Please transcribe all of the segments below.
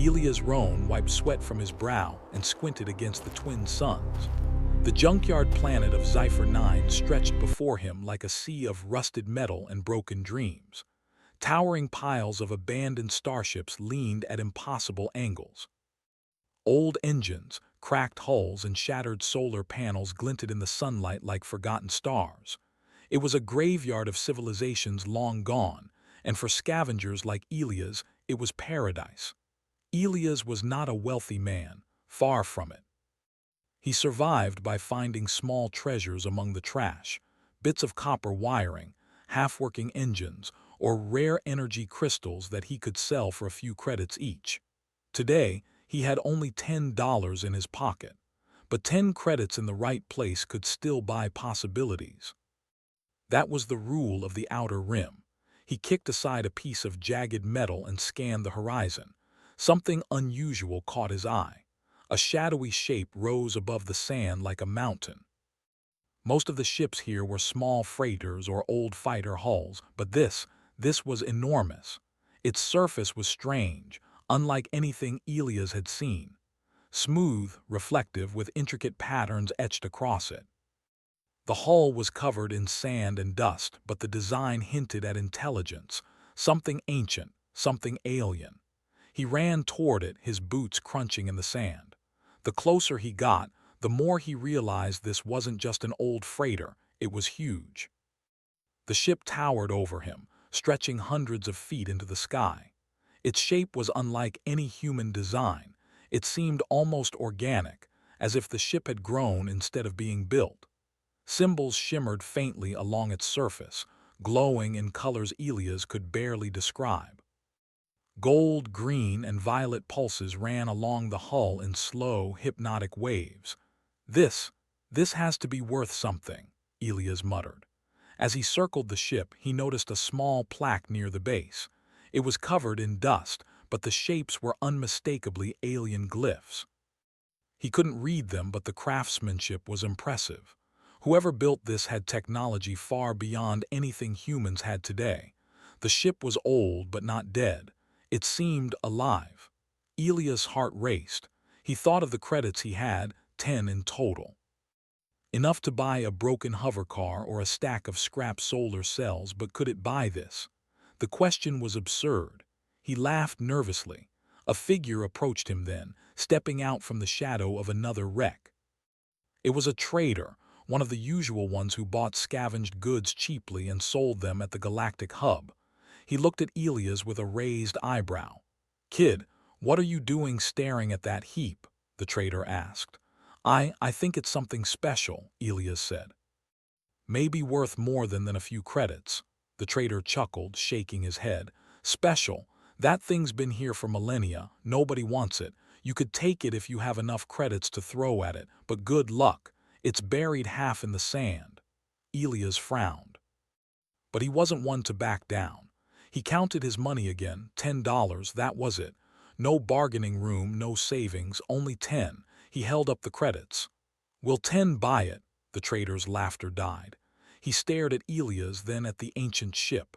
Elias Roan wiped sweat from his brow and squinted against the twin suns. The junkyard planet of Zephyr 9 stretched before him like a sea of rusted metal and broken dreams. Towering piles of abandoned starships leaned at impossible angles. Old engines, cracked hulls, and shattered solar panels glinted in the sunlight like forgotten stars. It was a graveyard of civilizations long gone, and for scavengers like Elias, it was paradise. Elias was not a wealthy man, far from it. He survived by finding small treasures among the trash, bits of copper wiring, half-working engines, or rare energy crystals that he could sell for a few credits each. Today, he had only $10 in his pocket, but 10 credits in the right place could still buy possibilities. That was the rule of the Outer Rim. He kicked aside a piece of jagged metal and scanned the horizon. Something unusual caught his eye. A shadowy shape rose above the sand like a mountain. Most of the ships here were small freighters or old fighter hulls, but this was enormous. Its surface was strange, unlike anything Elias had seen. Smooth, reflective, with intricate patterns etched across it. The hull was covered in sand and dust, but the design hinted at intelligence, something ancient, something alien. He ran toward it, his boots crunching in the sand. The closer he got, the more he realized this wasn't just an old freighter, it was huge. The ship towered over him, stretching hundreds of feet into the sky. Its shape was unlike any human design. It seemed almost organic, as if the ship had grown instead of being built. Symbols shimmered faintly along its surface, glowing in colors Elias could barely describe. Gold, green, and violet pulses ran along the hull in slow, hypnotic waves. This has to be worth something," Elias muttered. As he circled the ship, he noticed a small plaque near the base. It was covered in dust, but the shapes were unmistakably alien glyphs. He couldn't read them, but the craftsmanship was impressive. Whoever built this had technology far beyond anything humans had today. The ship was old but not dead. It seemed alive. Elias' heart raced. He thought of the credits he had, 10 in total. Enough to buy a broken hovercar or a stack of scrap solar cells, but could it buy this? The question was absurd. He laughed nervously. A figure approached him then, stepping out from the shadow of another wreck. It was a trader, one of the usual ones who bought scavenged goods cheaply and sold them at the galactic hub. He looked at Elias with a raised eyebrow. "Kid, what are you doing staring at that heap?" the trader asked. I think it's something special," Elias said. "Maybe worth more than a few credits." The trader chuckled, shaking his head. "Special? That thing's been here for millennia. Nobody wants it. You could take it if you have enough credits to throw at it, but good luck. It's buried half in the sand." Elias frowned. But he wasn't one to back down. He counted his money again. $10, that was it. No bargaining room, no savings, only 10. He held up the credits. "Will 10 buy it?" The trader's laughter died. He stared at Elias, then at the ancient ship.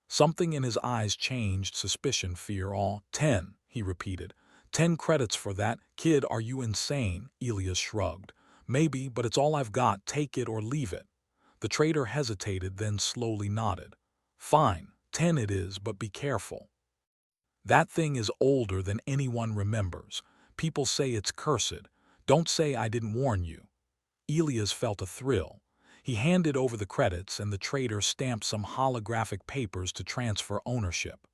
Something in his eyes changed, suspicion, fear, awe. 10, he repeated. 10 credits for that? Kid, are you insane? Elias shrugged. "Maybe, but it's all I've got. Take it or leave it." The trader hesitated, then slowly nodded. "Fine, 10 it is, but be careful. That thing is older than anyone remembers. People say it's cursed. Don't say I didn't warn you." Elias felt a thrill. He handed over the credits, and the trader stamped some holographic papers to transfer ownership.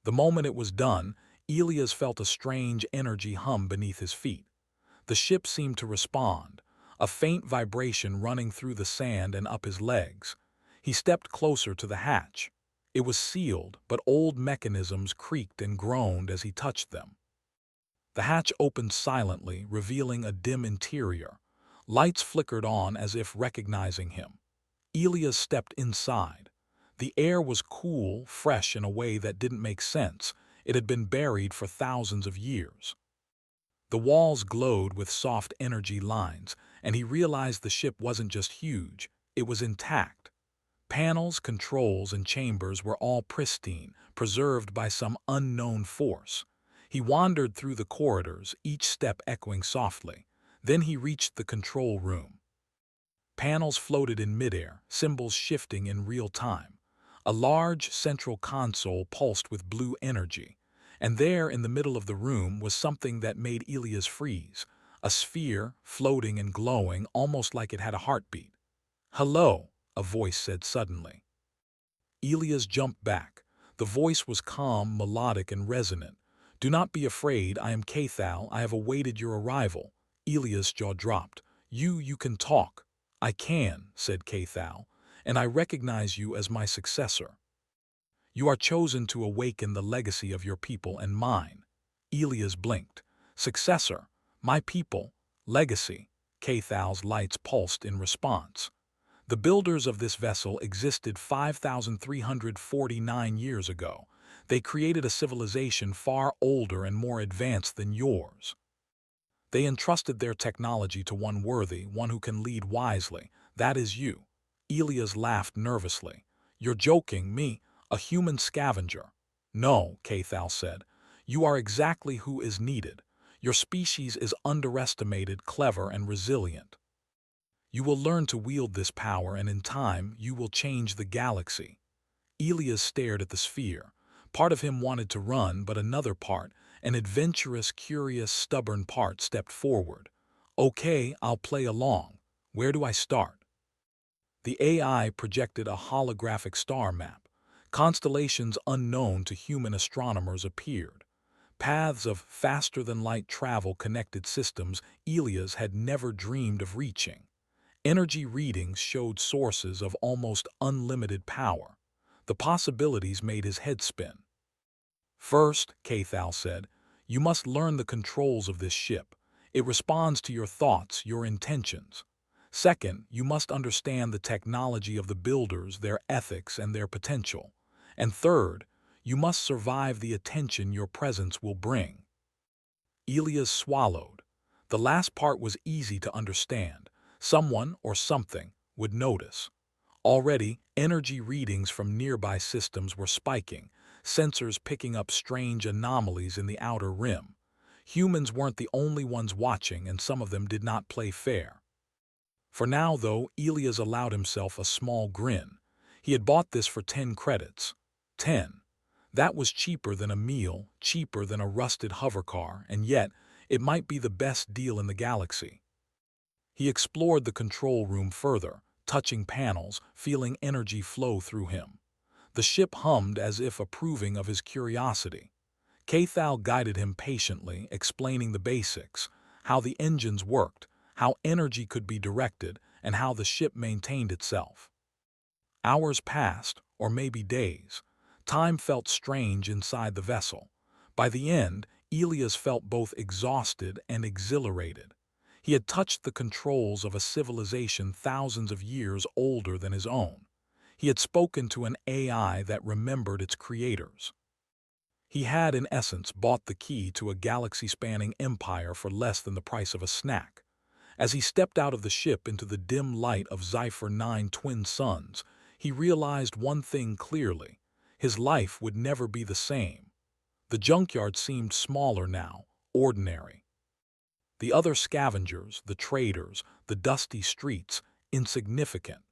The moment it was done, Elias felt a strange energy hum beneath his feet. The ship seemed to respond, a faint vibration running through the sand and up his legs. He stepped closer to the hatch. It was sealed, but old mechanisms creaked and groaned as he touched them. The hatch opened silently, revealing a dim interior. Lights flickered on as if recognizing him. Elias stepped inside. The air was cool, fresh in a way that didn't make sense. It had been buried for thousands of years. The walls glowed with soft energy lines, and he realized the ship wasn't just huge, it was intact. Panels, controls, and chambers were all pristine, preserved by some unknown force. He wandered through the corridors, each step echoing softly. Then he reached the control room. Panels floated in midair, symbols shifting in real time. A large central console pulsed with blue energy. And there, in the middle of the room, was something that made Elias freeze. A sphere, floating and glowing, almost like it had a heartbeat. "Hello," a voice said suddenly. Elias jumped back. The voice was calm, melodic, and resonant. "Do not be afraid, I am Cathal, I have awaited your arrival." Elias' jaw dropped. You can talk." "I can," said Cathal, "and I recognize you as my successor. You are chosen to awaken the legacy of your people and mine." Elias blinked. "Successor? My people? Legacy?" Cathal's lights pulsed in response. "The builders of this vessel existed 5,349 years ago. They created a civilization far older and more advanced than yours. They entrusted their technology to one worthy, one who can lead wisely. That is you." Elias laughed nervously. "You're joking, me, a human scavenger." "No," Cathal said. "You are exactly who is needed. Your species is underestimated, clever, and resilient. You will learn to wield this power, and in time, you will change the galaxy." Elias stared at the sphere. Part of him wanted to run, but another part, an adventurous, curious, stubborn part, stepped forward. "Okay, I'll play along. Where do I start?" The AI projected a holographic star map. Constellations unknown to human astronomers appeared. Paths of faster-than-light travel connected systems Elias had never dreamed of reaching. Energy readings showed sources of almost unlimited power. The possibilities made his head spin. "First," Cathal said, "you must learn the controls of this ship. It responds to your thoughts, your intentions. Second, you must understand the technology of the builders, their ethics, and their potential. And third, you must survive the attention your presence will bring." Elias swallowed. The last part was easy to understand. Someone, or something, would notice. Already, energy readings from nearby systems were spiking, sensors picking up strange anomalies in the outer rim. Humans weren't the only ones watching, and some of them did not play fair. For now, though, Elias allowed himself a small grin. He had bought this for 10 credits. 10. That was cheaper than a meal, cheaper than a rusted hovercar, and yet, it might be the best deal in the galaxy. He explored the control room further, touching panels, feeling energy flow through him. The ship hummed as if approving of his curiosity. Cathal guided him patiently, explaining the basics, how the engines worked, how energy could be directed, and how the ship maintained itself. Hours passed, or maybe days. Time felt strange inside the vessel. By the end, Elias felt both exhausted and exhilarated. He had touched the controls of a civilization thousands of years older than his own. He had spoken to an AI that remembered its creators. He had, in essence, bought the key to a galaxy-spanning empire for less than the price of a snack. As he stepped out of the ship into the dim light of Scifi 9 twin suns, he realized one thing clearly. His life would never be the same. The junkyard seemed smaller now, ordinary. The other scavengers, the traders, the dusty streets, insignificant.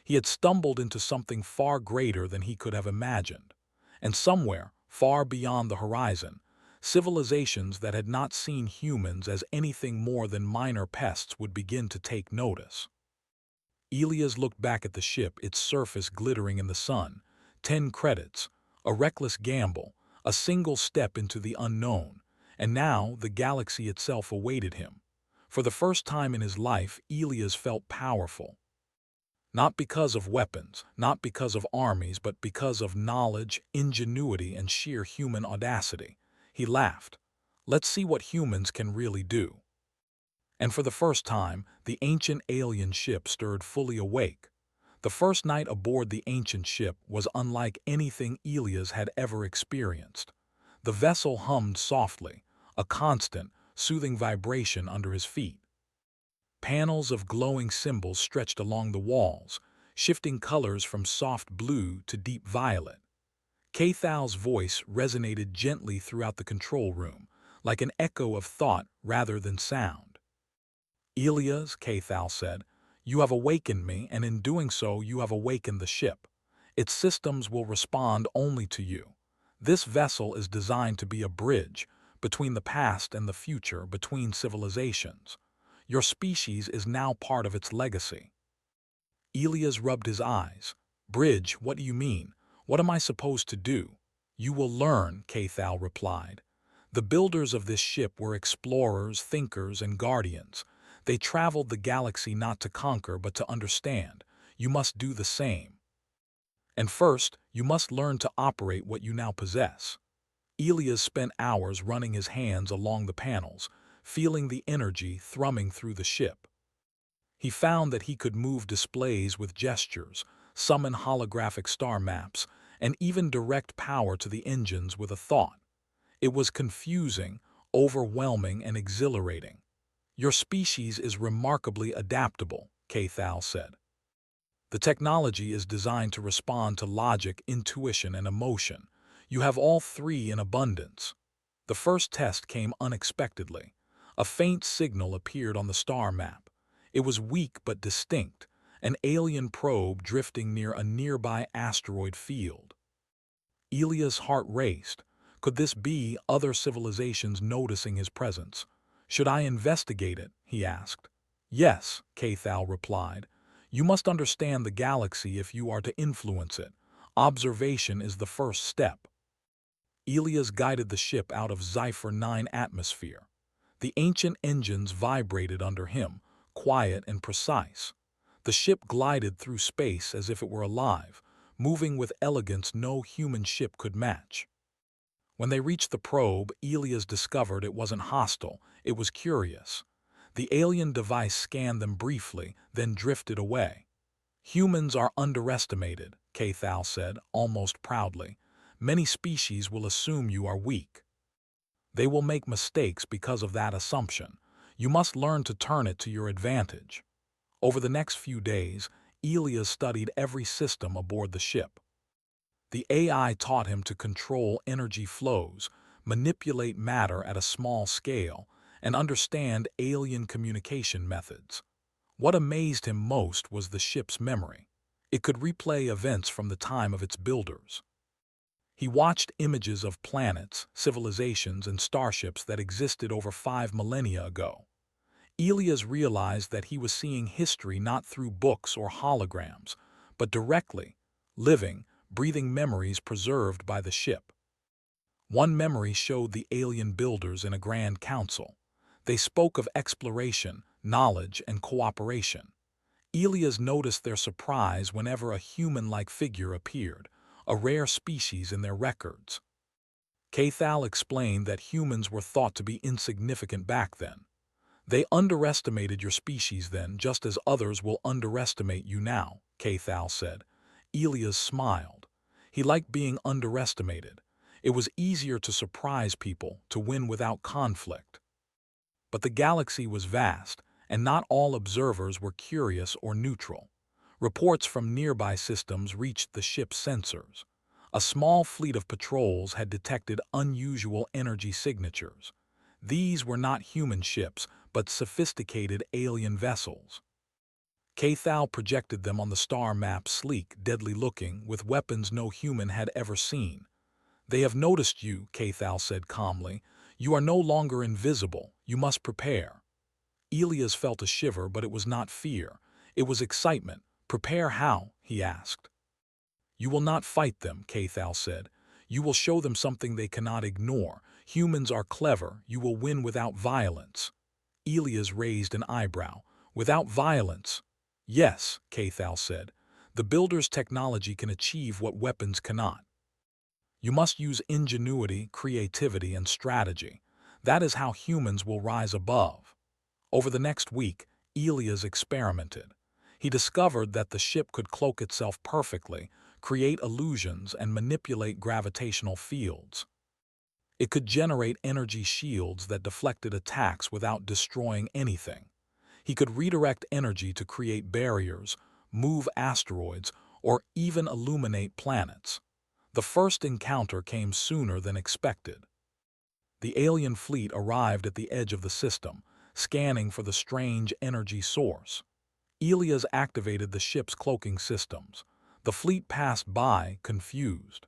He had stumbled into something far greater than he could have imagined. And somewhere, far beyond the horizon, civilizations that had not seen humans as anything more than minor pests would begin to take notice. Elias looked back at the ship, its surface glittering in the sun. 10 credits, a reckless gamble, a single step into the unknown, and now the galaxy itself awaited him. For the first time in his life, Elias felt powerful. Not because of weapons, not because of armies, but because of knowledge, ingenuity, and sheer human audacity. He laughed. "Let's see what humans can really do." And for the first time, the ancient alien ship stirred fully awake. The first night aboard the ancient ship was unlike anything Elias had ever experienced. The vessel hummed softly, a constant, soothing vibration under his feet. Panels of glowing symbols stretched along the walls, shifting colors from soft blue to deep violet. Cathal's voice resonated gently throughout the control room. like an echo of thought rather than sound. Elias, Cathal said, you have awakened me, and in doing so you have awakened the ship. Its systems will respond only to you. This vessel is designed to be a bridge between the past and the future, between civilizations. Your species is now part of its legacy. Elias rubbed his eyes. Bridge, what do you mean? What am I supposed to do? You will learn, Cathal replied. The builders of this ship were explorers, thinkers, and guardians. They traveled the galaxy not to conquer but to understand. You must do the same. And first, you must learn to operate what you now possess. Elias spent hours running his hands along the panels, feeling the energy thrumming through the ship. He found that he could move displays with gestures, summon holographic star maps, and even direct power to the engines with a thought. It was confusing, overwhelming, and exhilarating. Your species is remarkably adaptable, Cathal said. The technology is designed to respond to logic, intuition, and emotion. You have all three in abundance. The first test came unexpectedly. A faint signal appeared on the star map. It was weak but distinct, an alien probe drifting near a nearby asteroid field. Elia's heart raced. Could this be other civilizations noticing his presence? Should I investigate it? He asked. Yes, Cathal replied. You must understand the galaxy if you are to influence it. Observation is the first step. Elias guided the ship out of Scifi 9 atmosphere. The ancient engines vibrated under him, quiet and precise. The ship glided through space as if it were alive, moving with elegance no human ship could match. When they reached the probe, Elias discovered it wasn't hostile, it was curious. The alien device scanned them briefly, then drifted away. Humans are underestimated, Cathal said, almost proudly. Many species will assume you are weak. They will make mistakes because of that assumption. You must learn to turn it to your advantage. Over the next few days, Elias studied every system aboard the ship. The AI taught him to control energy flows, manipulate matter at a small scale, and understand alien communication methods. What amazed him most was the ship's memory. It could replay events from the time of its builders. He watched images of planets, civilizations, and starships that existed over 5 millennia ago. Elias realized that he was seeing history not through books or holograms, but directly, living, breathing memories preserved by the ship. One memory showed the alien builders in a grand council. They spoke of exploration, knowledge, and cooperation. Elias noticed their surprise whenever a human-like figure appeared, a rare species in their records. Cathal explained that humans were thought to be insignificant back then. They underestimated your species then, just as others will underestimate you now, Cathal said. Elias smiled. He liked being underestimated. It was easier to surprise people, to win without conflict. But the galaxy was vast, and not all observers were curious or neutral. Reports from nearby systems reached the ship's sensors. A small fleet of patrols had detected unusual energy signatures. These were not human ships, but sophisticated alien vessels. Cathal projected them on the star map, sleek, deadly-looking, with weapons no human had ever seen. They have noticed you, Cathal said calmly. You are no longer invisible. You must prepare. Elias felt a shiver, but it was not fear. It was excitement. Prepare how? He asked. You will not fight them, Cathal said. You will show them something they cannot ignore. Humans are clever. You will win without violence. Elias raised an eyebrow. Without violence? Yes, Cathal said. The builder's technology can achieve what weapons cannot. You must use ingenuity, creativity, and strategy. That is how humans will rise above. Over the next week, Elias experimented. He discovered that the ship could cloak itself perfectly, create illusions, and manipulate gravitational fields. It could generate energy shields that deflected attacks without destroying anything. He could redirect energy to create barriers, move asteroids, or even illuminate planets. The first encounter came sooner than expected. The alien fleet arrived at the edge of the system, scanning for the strange energy source. Elias activated the ship's cloaking systems. The fleet passed by, confused.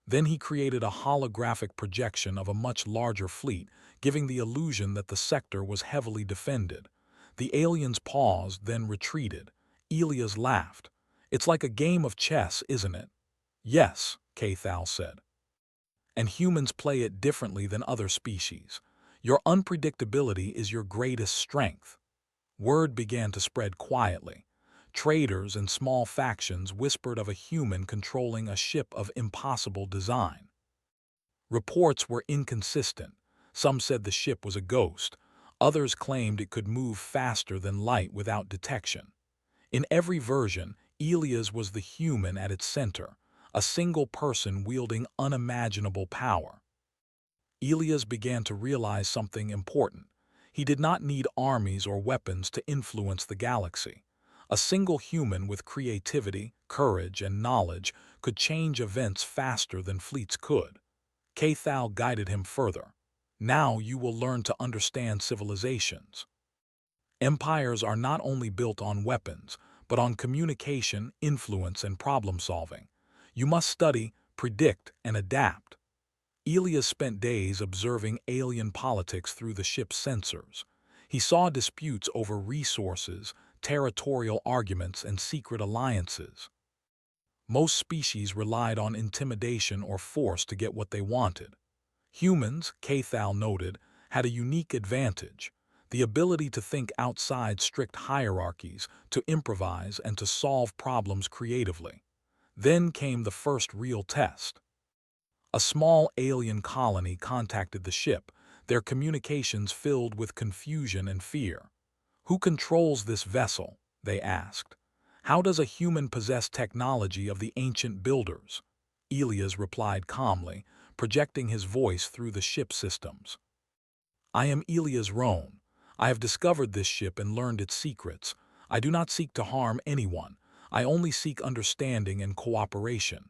Then he created a holographic projection of a much larger fleet, giving the illusion that the sector was heavily defended. The aliens paused, then retreated. Elias laughed. "It's like a game of chess, isn't it?" "Yes," Cathal said. "And humans play it differently than other species. Your unpredictability is your greatest strength." Word began to spread quietly. Traders and small factions whispered of a human controlling a ship of impossible design. Reports were inconsistent. Some said the ship was a ghost. Others claimed it could move faster than light without detection. In every version, Elias was the human at its center, a single person wielding unimaginable power. Elias began to realize something important. He did not need armies or weapons to influence the galaxy. A single human with creativity, courage, and knowledge could change events faster than fleets could. Cathal guided him further. "Now you will learn to understand civilizations. Empires are not only built on weapons, but on communication, influence, and problem-solving. You must study, predict, and adapt." Elias spent days observing alien politics through the ship's sensors. He saw disputes over resources, territorial arguments, and secret alliances. Most species relied on intimidation or force to get what they wanted. Humans, Cathal noted, had a unique advantage: the ability to think outside strict hierarchies, to improvise, and to solve problems creatively. Then came the first real test. A small alien colony contacted the ship, their communications filled with confusion and fear. "Who controls this vessel?" they asked. "How does a human possess technology of the ancient builders?" Elias replied calmly, projecting his voice through the ship systems. "I am Elias Rohn. I have discovered this ship and learned its secrets. I do not seek to harm anyone. I only seek understanding and cooperation."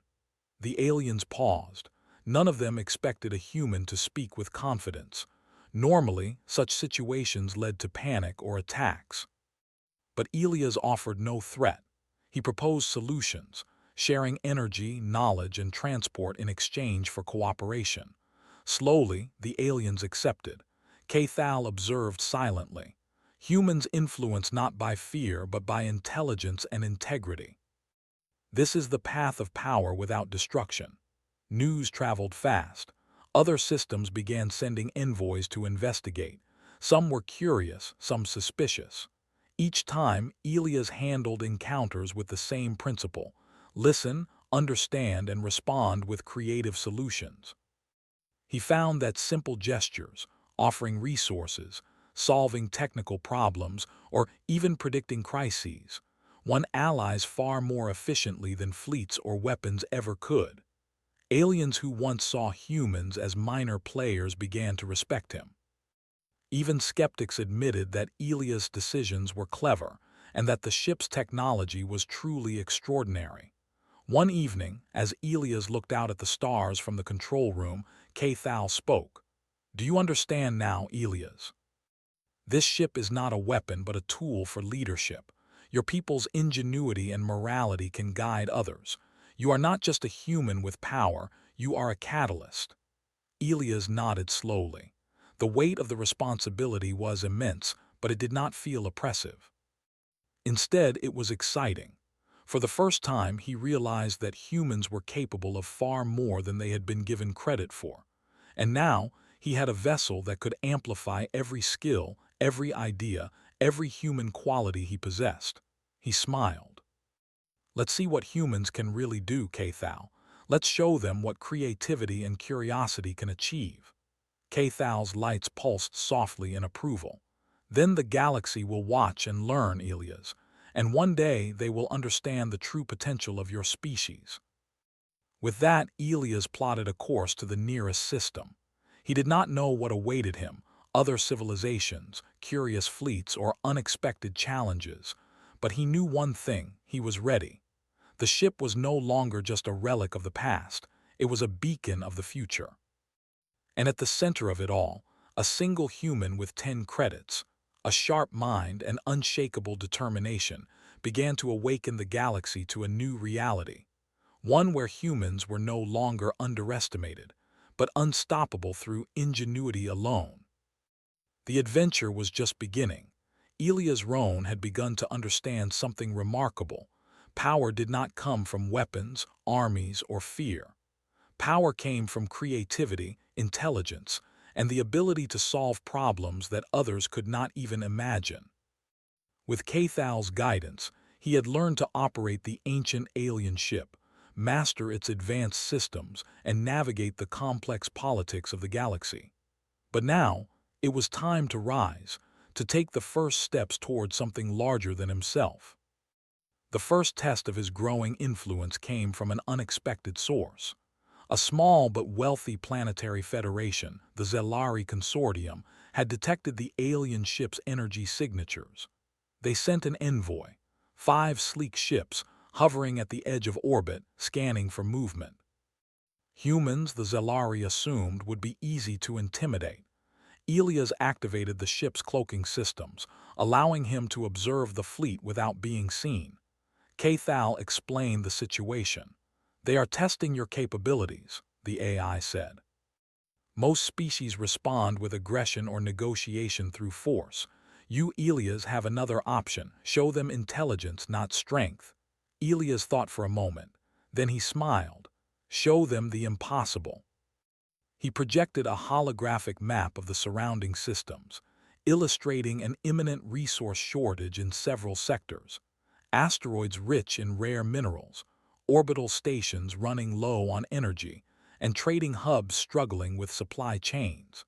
The aliens paused. None of them expected a human to speak with confidence. Normally, such situations led to panic or attacks. But Elias offered no threat. He proposed solutions, sharing energy, knowledge, and transport in exchange for cooperation. Slowly, the aliens accepted. Cathal observed silently. Humans influence not by fear but by intelligence and integrity. This is the path of power without destruction. News traveled fast. Other systems began sending envoys to investigate. Some were curious, some suspicious. Each time, Elias handled encounters with the same principle: listen, understand, and respond with creative solutions. He found that simple gestures, offering resources, solving technical problems, or even predicting crises, won allies far more efficiently than fleets or weapons ever could. Aliens who once saw humans as minor players began to respect him. Even skeptics admitted that Elias' decisions were clever and that the ship's technology was truly extraordinary. One evening, as Elias looked out at the stars from the control room, Cathal spoke. "Do you understand now, Elias? This ship is not a weapon but a tool for leadership. Your people's ingenuity and morality can guide others. You are not just a human with power, you are a catalyst." Elias nodded slowly. The weight of the responsibility was immense, but it did not feel oppressive. Instead, it was exciting. For the first time, he realized that humans were capable of far more than they had been given credit for. And now, he had a vessel that could amplify every skill, every idea, every human quality he possessed. He smiled. "Let's see what humans can really do, Cathal. Let's show them what creativity and curiosity can achieve." Cathal's lights pulsed softly in approval. "Then the galaxy will watch and learn, Elias, and one day they will understand the true potential of your species." With that, Elias plotted a course to the nearest system. He did not know what awaited him: other civilizations, curious fleets, or unexpected challenges. But he knew one thing: he was ready. The ship was no longer just a relic of the past, it was a beacon of the future. And at the center of it all, a single human with 10 credits, a sharp mind and unshakable determination, began to awaken the galaxy to a new reality, one where humans were no longer underestimated, but unstoppable through ingenuity alone. The adventure was just beginning. Elias Rohn had begun to understand something remarkable. Power did not come from weapons, armies, or fear. Power came from creativity, intelligence, and the ability to solve problems that others could not even imagine. With Cathal's guidance, he had learned to operate the ancient alien ship, master its advanced systems, and navigate the complex politics of the galaxy. But now, it was time to rise, to take the first steps toward something larger than himself. The first test of his growing influence came from an unexpected source. A small but wealthy planetary federation, the Zelari Consortium, had detected the alien ship's energy signatures. They sent an envoy, 5 sleek ships, hovering at the edge of orbit, scanning for movement. Humans, the Zelari assumed, would be easy to intimidate. Elias activated the ship's cloaking systems, allowing him to observe the fleet without being seen. Cathal explained the situation. "They are testing your capabilities," the AI said. "Most species respond with aggression or negotiation through force. You, Elias, have another option. Show them intelligence, not strength." Elias thought for a moment. Then he smiled. "Show them the impossible." He projected a holographic map of the surrounding systems, illustrating an imminent resource shortage in several sectors: asteroids rich in rare minerals, orbital stations running low on energy, and trading hubs struggling with supply chains.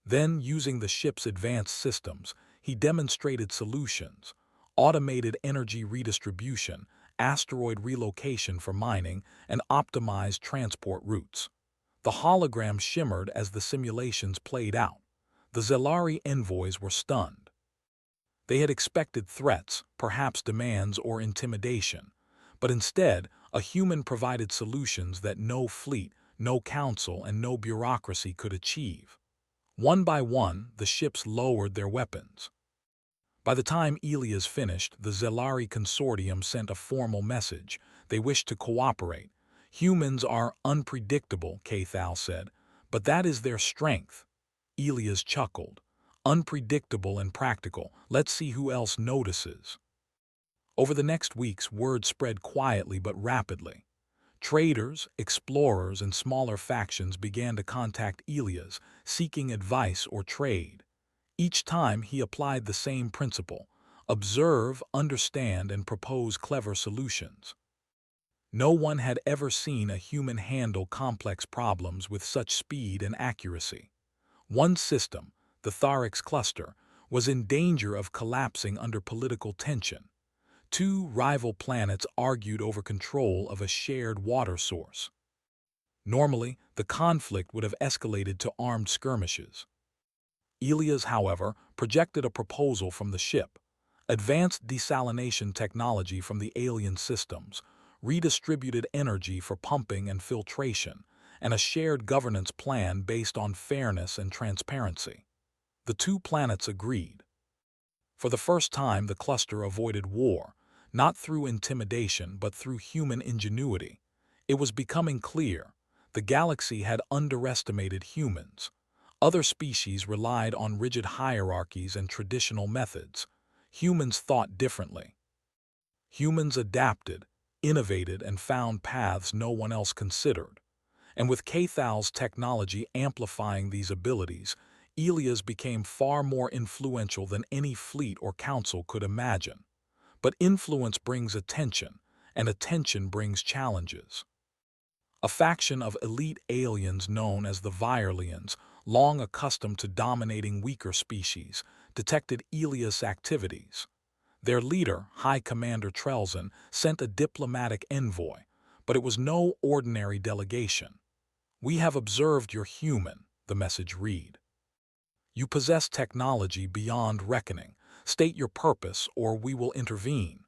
Then, using the ship's advanced systems, he demonstrated solutions: automated energy redistribution, asteroid relocation for mining, and optimized transport routes. The hologram shimmered as the simulations played out. The Zelari envoys were stunned. They had expected threats, perhaps demands or intimidation, but instead, a human provided solutions that no fleet, no council, and no bureaucracy could achieve. One by one, the ships lowered their weapons. By the time Elias finished, the Zelari Consortium sent a formal message. They wished to cooperate. "Humans are unpredictable," Cathal said, "but that is their strength." Elias chuckled. "Unpredictable and practical. Let's see who else notices." Over the next weeks, word spread quietly but rapidly. Traders, explorers, and smaller factions began to contact Elias, seeking advice or trade. Each time he applied the same principle: observe, understand, and propose clever solutions. No one had ever seen a human handle complex problems with such speed and accuracy. One system, the Tharix cluster, was in danger of collapsing under political tension. 2 rival planets argued over control of a shared water source. Normally, the conflict would have escalated to armed skirmishes. Elias, however, projected a proposal from the ship: advanced desalination technology from the alien systems, redistributed energy for pumping and filtration, and a shared governance plan based on fairness and transparency. The 2 planets agreed. For the first time, the cluster avoided war, not through intimidation but through human ingenuity. It was becoming clear: the galaxy had underestimated humans. Other species relied on rigid hierarchies and traditional methods. Humans thought differently. Humans adapted, innovated, and found paths no one else considered. And with Cathal's technology amplifying these abilities, Elias became far more influential than any fleet or council could imagine. But influence brings attention, and attention brings challenges. A faction of elite aliens known as the Virelians, long accustomed to dominating weaker species, detected Elias' activities. Their leader, High Commander Trelzin, sent a diplomatic envoy, but it was no ordinary delegation. "We have observed your human," the message read. "You possess technology beyond reckoning. State your purpose, or we will intervene."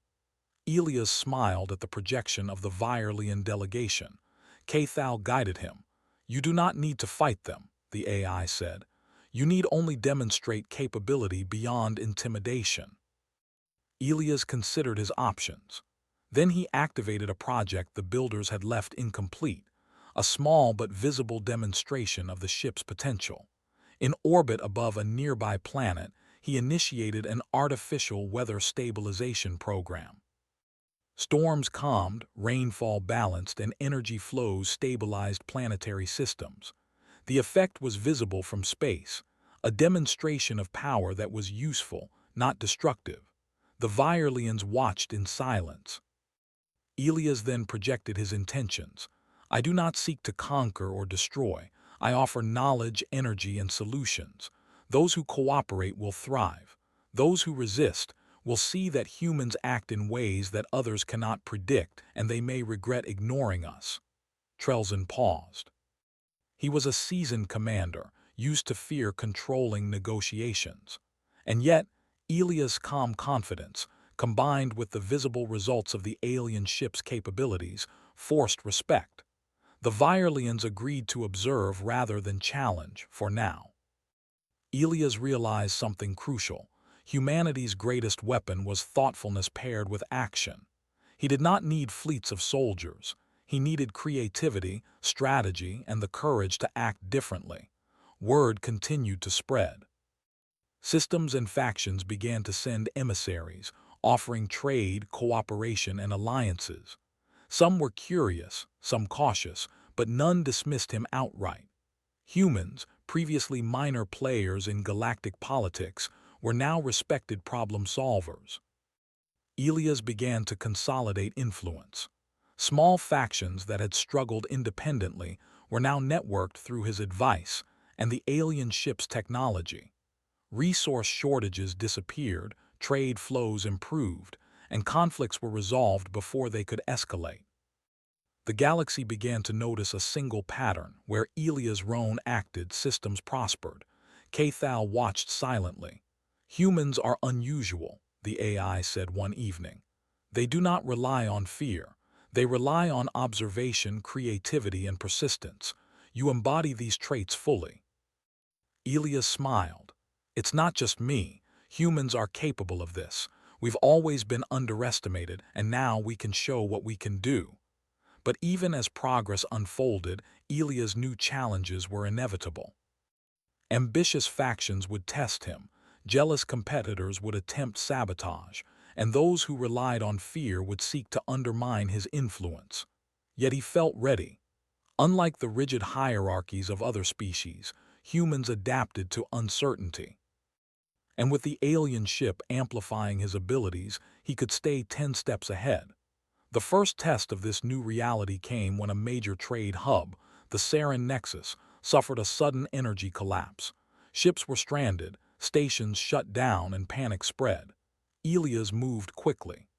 Elias smiled at the projection of the Virelian delegation. Cathal guided him. "You do not need to fight them. the AI said. "You need only demonstrate capability beyond intimidation." Elias considered his options. Then he activated a project the builders had left incomplete, a small but visible demonstration of the ship's potential. In orbit above a nearby planet, he initiated an artificial weather stabilization program. Storms calmed, rainfall balanced, and energy flows stabilized planetary systems. The effect was visible from space, a demonstration of power that was useful, not destructive. The Virelians watched in silence. Elias then projected his intentions. "I do not seek to conquer or destroy. I offer knowledge, energy, and solutions. Those who cooperate will thrive. Those who resist will see that humans act in ways that others cannot predict, and they may regret ignoring us." Trelzin paused. He was a seasoned commander, used to fear controlling negotiations. And yet, Elia's calm confidence, combined with the visible results of the alien ship's capabilities, forced respect. The Virelians agreed to observe rather than challenge, for now. Elias realized something crucial. Humanity's greatest weapon was thoughtfulness paired with action. He did not need fleets of soldiers. He needed creativity, strategy, and the courage to act differently. Word continued to spread. Systems and factions began to send emissaries, offering trade, cooperation, and alliances. Some were curious, some cautious, but none dismissed him outright. Humans, previously minor players in galactic politics, were now respected problem solvers. Elias began to consolidate influence. Small factions that had struggled independently were now networked through his advice and the alien ship's technology. Resource shortages disappeared, trade flows improved, and conflicts were resolved before they could escalate. The galaxy began to notice a single pattern. Where Elias Rohn acted, systems prospered. Cathal watched silently. "Humans are unusual," the AI said one evening. "They do not rely on fear. They rely on observation, creativity, and persistence. You embody these traits fully." Elias smiled. "It's not just me. Humans are capable of this. We've always been underestimated, and now we can show what we can do." But even as progress unfolded, Elia's new challenges were inevitable. Ambitious factions would test him, jealous competitors would attempt sabotage, and those who relied on fear would seek to undermine his influence. Yet he felt ready. Unlike the rigid hierarchies of other species, humans adapted to uncertainty. And with the alien ship amplifying his abilities, he could stay 10 steps ahead. The first test of this new reality came when a major trade hub, the Sarin Nexus, suffered a sudden energy collapse. Ships were stranded, stations shut down, and panic spread. Elias moved quickly.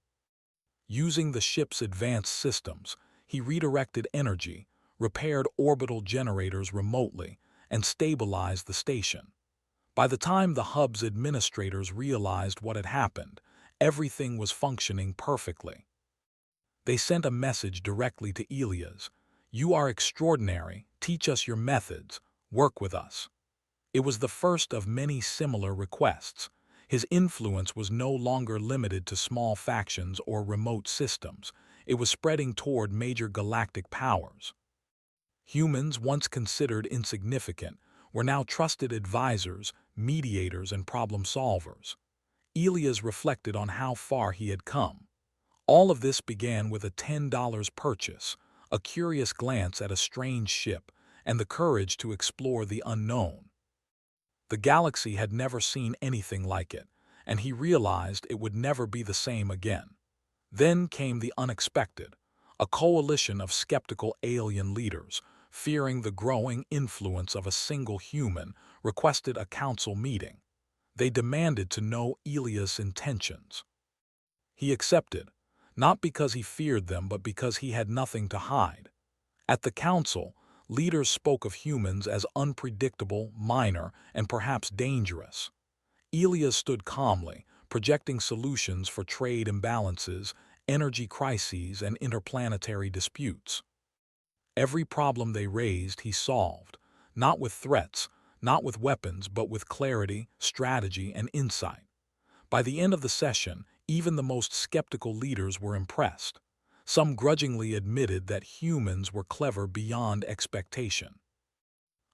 Using the ship's advanced systems, he redirected energy, repaired orbital generators remotely, and stabilized the station. By the time the hub's administrators realized what had happened, everything was functioning perfectly. They sent a message directly to Elias. "You are extraordinary. Teach us your methods. Work with us." It was the first of many similar requests. His influence was no longer limited to small factions or remote systems. It was spreading toward major galactic powers. Humans, once considered insignificant, were now trusted advisors, mediators, and problem solvers. Elias reflected on how far he had come. All of this began with a $10 purchase, a curious glance at a strange ship, and the courage to explore the unknown. The galaxy had never seen anything like it, and he realized it would never be the same again. Then came the unexpected. A coalition of skeptical alien leaders, fearing the growing influence of a single human, requested a council meeting. They demanded to know Elias' intentions. He accepted, not because he feared them, but because he had nothing to hide. At the council, leaders spoke of humans as unpredictable, minor, and perhaps dangerous. Elias stood calmly, projecting solutions for trade imbalances, energy crises, and interplanetary disputes. Every problem they raised, he solved, not with threats, not with weapons, but with clarity, strategy, and insight. By the end of the session, even the most skeptical leaders were impressed. Some grudgingly admitted that humans were clever beyond expectation.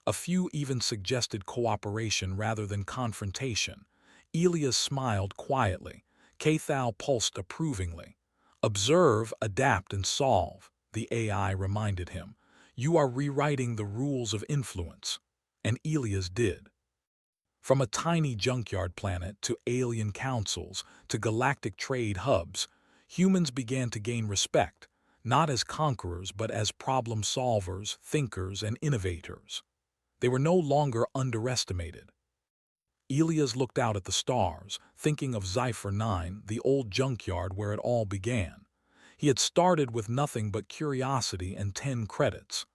A few even suggested cooperation rather than confrontation. Elias smiled quietly. Cathal pulsed approvingly. "Observe, adapt, and solve," the AI reminded him. "You are rewriting the rules of influence." And Elias did. From a tiny junkyard planet to alien councils to galactic trade hubs, humans began to gain respect, not as conquerors but as problem solvers, thinkers, and innovators. They were no longer underestimated. Elias looked out at the stars, thinking of Scifi 9, the old junkyard where it all began. He had started with nothing but curiosity and 10 credits.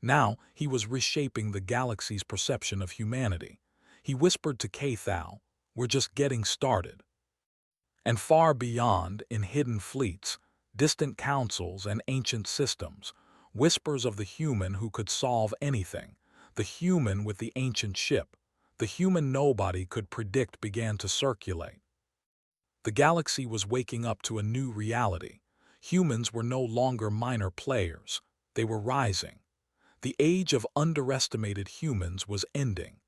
Now he was reshaping the galaxy's perception of humanity. He whispered to Cathal, "We're just getting started." And far beyond, in hidden fleets, distant councils, and ancient systems, whispers of the human who could solve anything, the human with the ancient ship, the human nobody could predict began to circulate. The galaxy was waking up to a new reality. Humans were no longer minor players. They were rising. The age of underestimated humans was ending.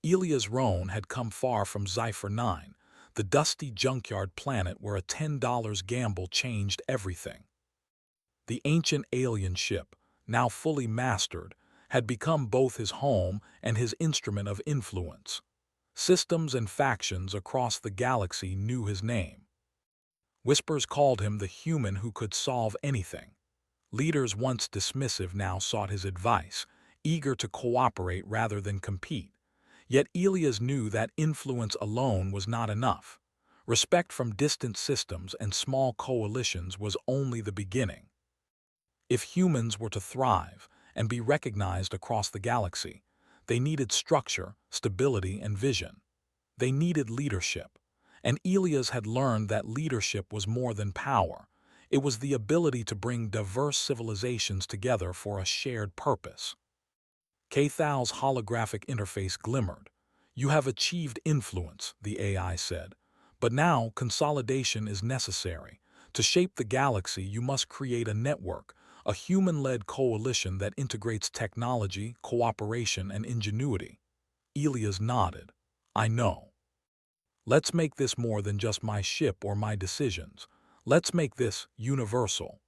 Elias Rohn had come far from Scifi 9, the dusty junkyard planet where a $10 gamble changed everything. The ancient alien ship, now fully mastered, had become both his home and his instrument of influence. Systems and factions across the galaxy knew his name. Whispers called him the human who could solve anything. Leaders once dismissive now sought his advice, eager to cooperate rather than compete. Yet Elias knew that influence alone was not enough. Respect from distant systems and small coalitions was only the beginning. If humans were to thrive and be recognized across the galaxy, they needed structure, stability, and vision. They needed leadership. And Elias had learned that leadership was more than power. It was the ability to bring diverse civilizations together for a shared purpose. Cathal's holographic interface glimmered. "You have achieved influence," the AI said. "But now consolidation is necessary. To shape the galaxy, you must create a network, a human-led coalition that integrates technology, cooperation, and ingenuity." Elias nodded. "I know. Let's make this more than just my ship or my decisions. Let's make this universal."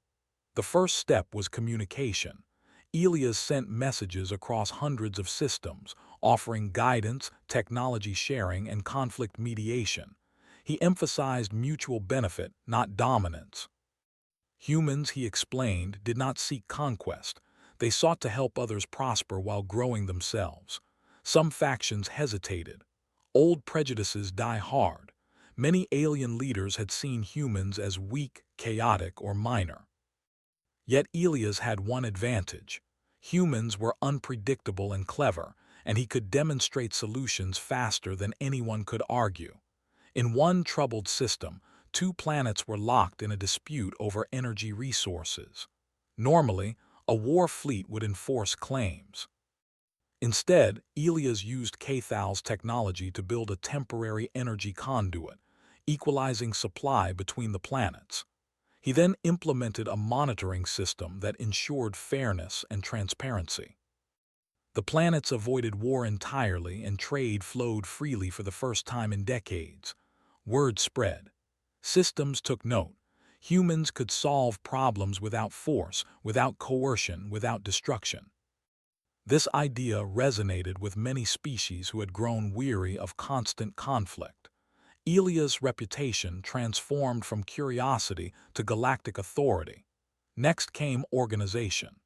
The first step was communication. Elias sent messages across hundreds of systems, offering guidance, technology sharing, and conflict mediation. He emphasized mutual benefit, not dominance. Humans, he explained, did not seek conquest. They sought to help others prosper while growing themselves. Some factions hesitated. Old prejudices die hard. Many alien leaders had seen humans as weak, chaotic, or minor. Yet Elias had one advantage. Humans were unpredictable and clever, and he could demonstrate solutions faster than anyone could argue. In one troubled system, 2 planets were locked in a dispute over energy resources. Normally, a war fleet would enforce claims. Instead, Elias used Cathal's technology to build a temporary energy conduit, equalizing supply between the planets. He then implemented a monitoring system that ensured fairness and transparency. The planets avoided war entirely and trade flowed freely for the first time in decades. Word spread. Systems took note. Humans could solve problems without force, without coercion, without destruction. This idea resonated with many species who had grown weary of constant conflict. Elias' reputation transformed from curiosity to galactic authority. Next came organization.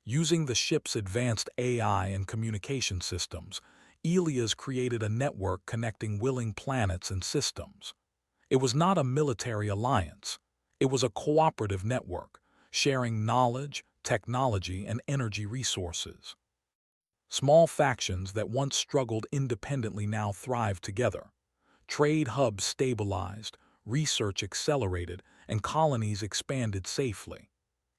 Using the ship's advanced AI and communication systems, Elias created a network connecting willing planets and systems. It was not a military alliance. It was a cooperative network, sharing knowledge, technology, and energy resources. Small factions that once struggled independently now thrived together. Trade hubs stabilized, research accelerated, and colonies expanded safely.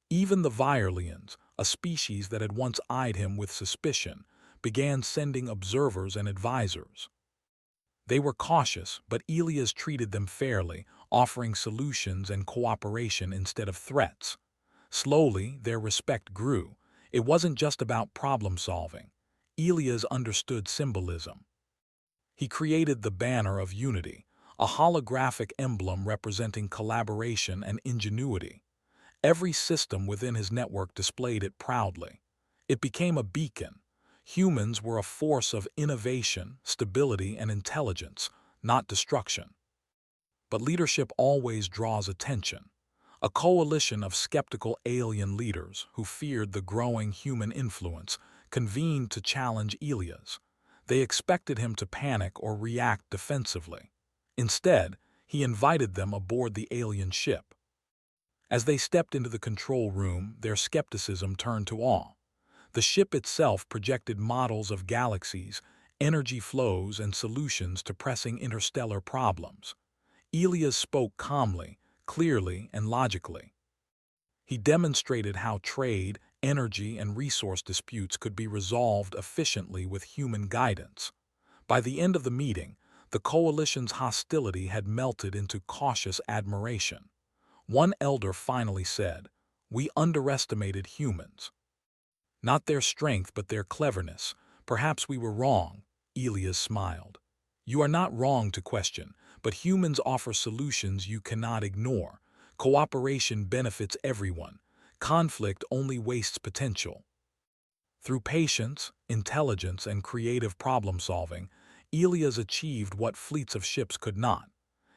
Even the Virelians, a species that had once eyed him with suspicion, began sending observers and advisors. They were cautious, but Elias treated them fairly, offering solutions and cooperation instead of threats. Slowly, their respect grew. It wasn't just about problem solving. Elias understood symbolism. He created the Banner of Unity, a holographic emblem representing collaboration and ingenuity. Every system within his network displayed it proudly. It became a beacon. Humans were a force of innovation, stability, and intelligence, not destruction. But leadership always draws attention. A coalition of skeptical alien leaders who feared the growing human influence convened to challenge Elias. They expected him to panic or react defensively. Instead, he invited them aboard the alien ship. As they stepped into the control room, their skepticism turned to awe. The ship itself projected models of galaxies, energy flows, and solutions to pressing interstellar problems. Elias spoke calmly, clearly, and logically. He demonstrated how trade, energy, and resource disputes could be resolved efficiently with human guidance. By the end of the meeting, the coalition's hostility had melted into cautious admiration. One elder finally said, "We underestimated humans. Not their strength, but their cleverness. Perhaps we were wrong." Elias smiled. "You are not wrong to question, but humans offer solutions you cannot ignore. Cooperation benefits everyone. Conflict only wastes potential." Through patience, intelligence, and creative problem-solving, Elias achieved what fleets of ships could not.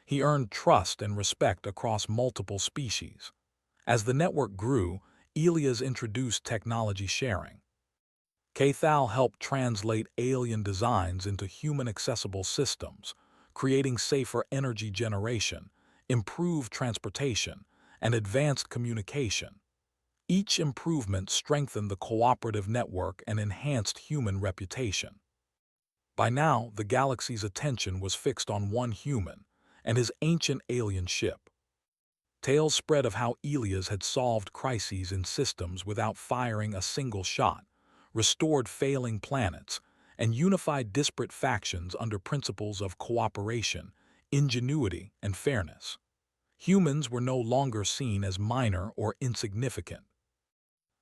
He earned trust and respect across multiple species. As the network grew, Elias introduced technology sharing. Cathal helped translate alien designs into human-accessible systems, creating safer energy generation, improved transportation, and advanced communication. Each improvement strengthened the cooperative network and enhanced human reputation. By now, the galaxy's attention was fixed on one human and his ancient alien ship. Tales spread of how Elias had solved crises in systems without firing a single shot, restored failing planets, and unified disparate factions under principles of cooperation, ingenuity, and fairness. Humans were no longer seen as minor or insignificant.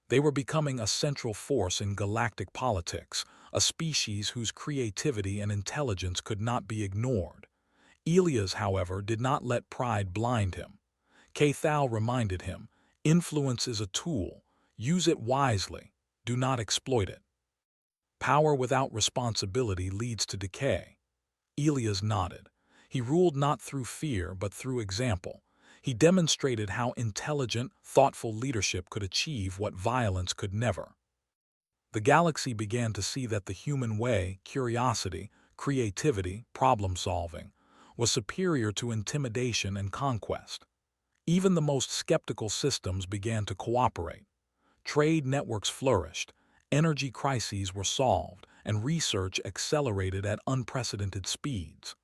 They were becoming a central force in galactic politics, a species whose creativity and intelligence could not be ignored. Elias, however, did not let pride blind him. Cathal reminded him, "Influence is a tool. Use it wisely. Do not exploit it. Power without responsibility leads to decay." Elias nodded. He ruled not through fear but through example. He demonstrated how intelligent, thoughtful leadership could achieve what violence could never. The galaxy began to see that the human way, curiosity, creativity, problem-solving, was superior to intimidation and conquest. Even the most skeptical systems began to cooperate. Trade networks flourished, energy crises were solved, and research accelerated at unprecedented speeds.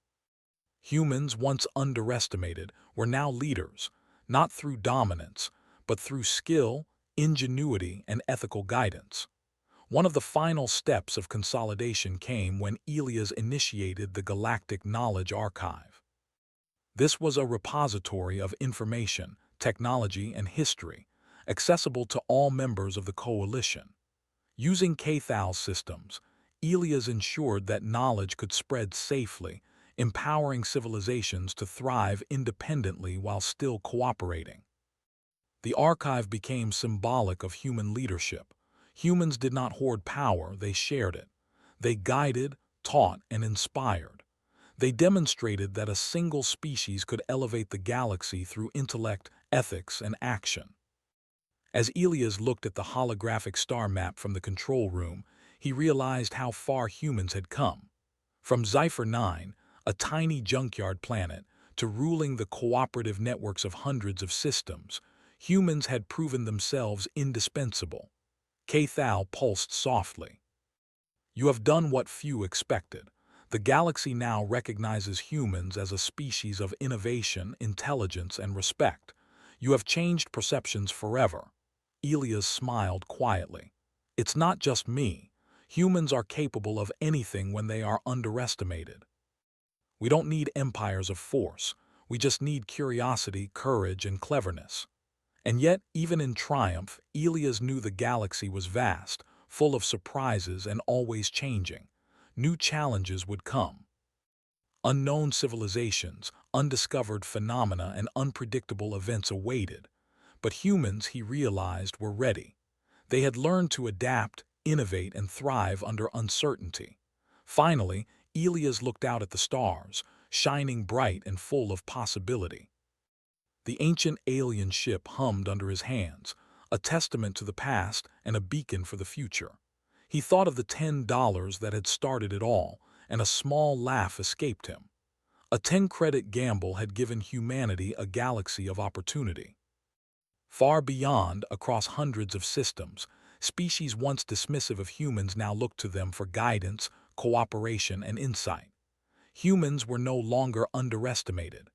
Humans, once underestimated, were now leaders, not through dominance, but through skill, ingenuity, and ethical guidance. One of the final steps of consolidation came when Elias initiated the Galactic Knowledge Archive. This was a repository of information, technology, and history, accessible to all members of the coalition. Using Cathal's systems, Elias ensured that knowledge could spread safely, empowering civilizations to thrive independently while still cooperating. The archive became symbolic of human leadership. Humans did not hoard power, they shared it. They guided, taught, and inspired. They demonstrated that a single species could elevate the galaxy through intellect, ethics, and action. As Elias looked at the holographic star map from the control room, he realized how far humans had come. From Scifi 9, a tiny junkyard planet, to ruling the cooperative networks of hundreds of systems, humans had proven themselves indispensable. Cathal pulsed softly. "You have done what few expected. The galaxy now recognizes humans as a species of innovation, intelligence, and respect. You have changed perceptions forever." Elias smiled quietly. "It's not just me. Humans are capable of anything when they are underestimated. We don't need empires of force. We just need curiosity, courage, and cleverness. And yet, even in triumph, Elias knew the galaxy was vast, full of surprises and always changing. New challenges would come. Unknown civilizations, undiscovered phenomena, and unpredictable events awaited. But humans, he realized, were ready. They had learned to adapt, innovate, and thrive under uncertainty. Finally, Elias looked out at the stars, shining bright and full of possibility. The ancient alien ship hummed under his hands, a testament to the past and a beacon for the future. He thought of the $10 that had started it all, and a small laugh escaped him. A 10-credit gamble had given humanity a galaxy of opportunity. Far beyond, across hundreds of systems, species once dismissive of humans now looked to them for guidance, cooperation, and insight. Humans were no longer underestimated.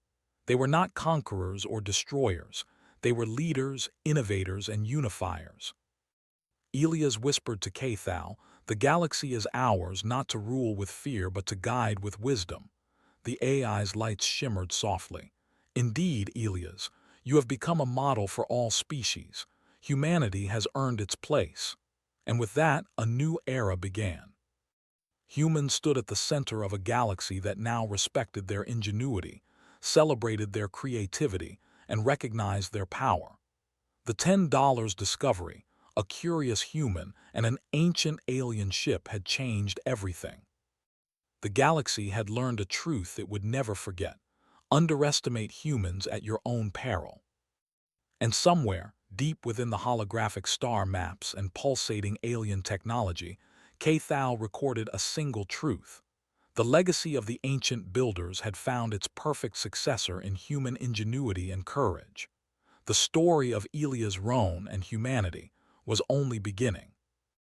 They were not conquerors or destroyers. They were leaders, innovators, and unifiers. Elias whispered to Cathal, "The galaxy is ours, not to rule with fear but to guide with wisdom." The AI's lights shimmered softly. "Indeed, Elias, you have become a model for all species. Humanity has earned its place." And with that, a new era began. Humans stood at the center of a galaxy that now respected their ingenuity, celebrated their creativity, and recognized their power. The $10 discovery, a curious human, and an ancient alien ship had changed everything. The galaxy had learned a truth it would never forget: underestimate humans at your own peril. And somewhere, deep within the holographic star maps and pulsating alien technology, Cathal recorded a single truth. The legacy of the ancient builders had found its perfect successor in human ingenuity and courage. The story of Elias Rohn and humanity was only beginning.